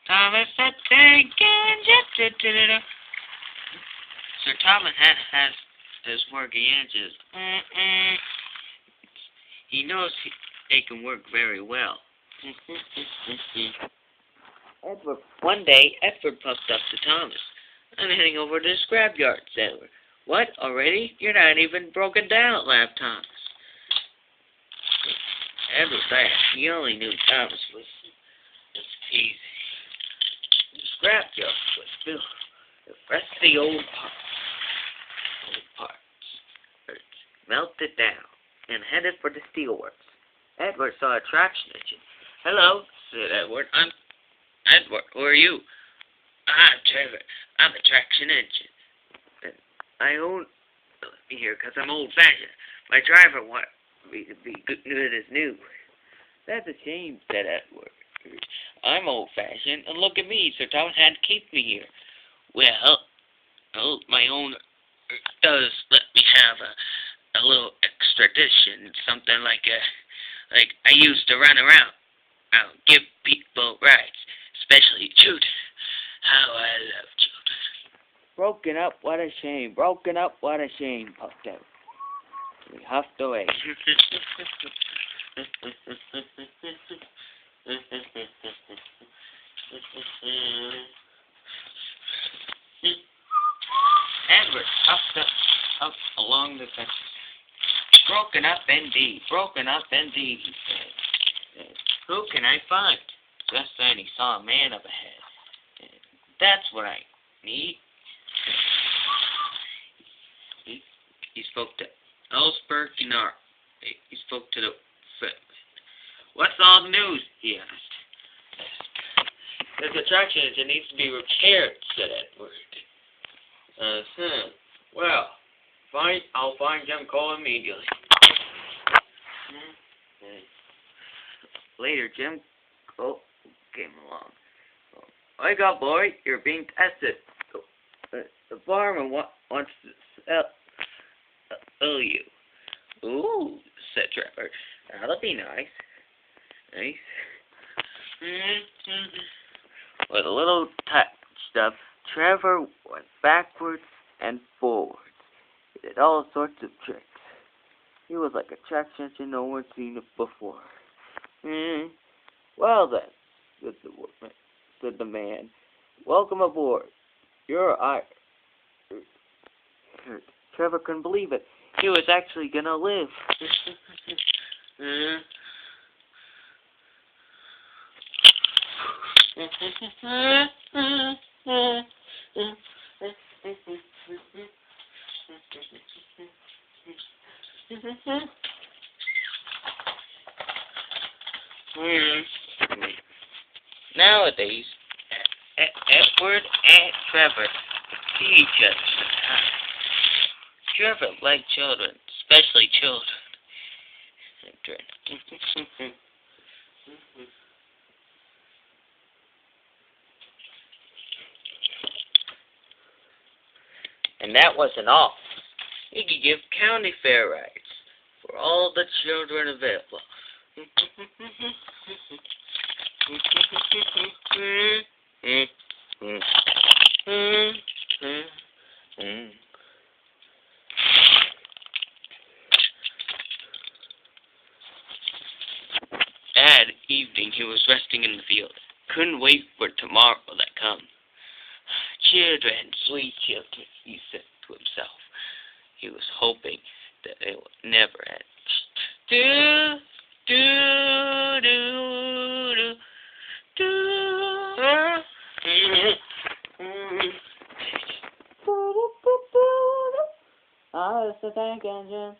Thomas the Tank Engine. Sir Thomas has his working engines. He knows they can work very well. One day, Edward puffed up to Thomas. I'm heading over to the scrapyard, said Edward. What, already? You're not even broken down, laughed Thomas. Edward laughed. He only knew Thomas was teasing. The scrapyard was filled with the rest of the old parts. Melted down and headed for the steelworks. Edward saw a traction engine. Hello, said Edward. I'm Edward. Who are you? I'm Trevor. I'm a traction engine. And I own here because I'm old-fashioned. My driver wanted me to be good as new. That's a shame, said Edward. I'm old-fashioned, and look at me. Sir Thomas had to keep me here. Well, my owner does let me have a little extradition, something like I used to run around. I'll give people rights, especially children. How I love children. Broken up, what a shame. Broken up, what a shame, puffed out. We huffed away. Edward huffed up along the fence. Broken up indeed, he said. Who can I find? Just then he saw a man up ahead. That's what I need. He spoke to Ellsberg Gnarr. He spoke to the footman. What's all the news? He asked. This attraction engine needs to be repaired, said Edward. Well, I'll find Jim Cole immediately. Later, Jim Cole came along. Wake up, boy. You're being tested. The barman wants to sell you. Ooh, said Trevor. That'll be nice. With a little touch of Trevor went backwards and forwards. He did all sorts of tricks. He was like a traction engine no one's seen it before. Well then, said the man. Welcome aboard. Trevor couldn't believe it. He was actually gonna live. Nowadays, Edward and Trevor see each other. Trevor liked children, especially children. And that wasn't all. He could give county fair rides for all the children available. That evening he was resting in the field. Couldn't wait for tomorrow to come. Children, sweet children, he said to himself. He was hoping that they would never end. Do, do, do, do, do. I was the tank engine.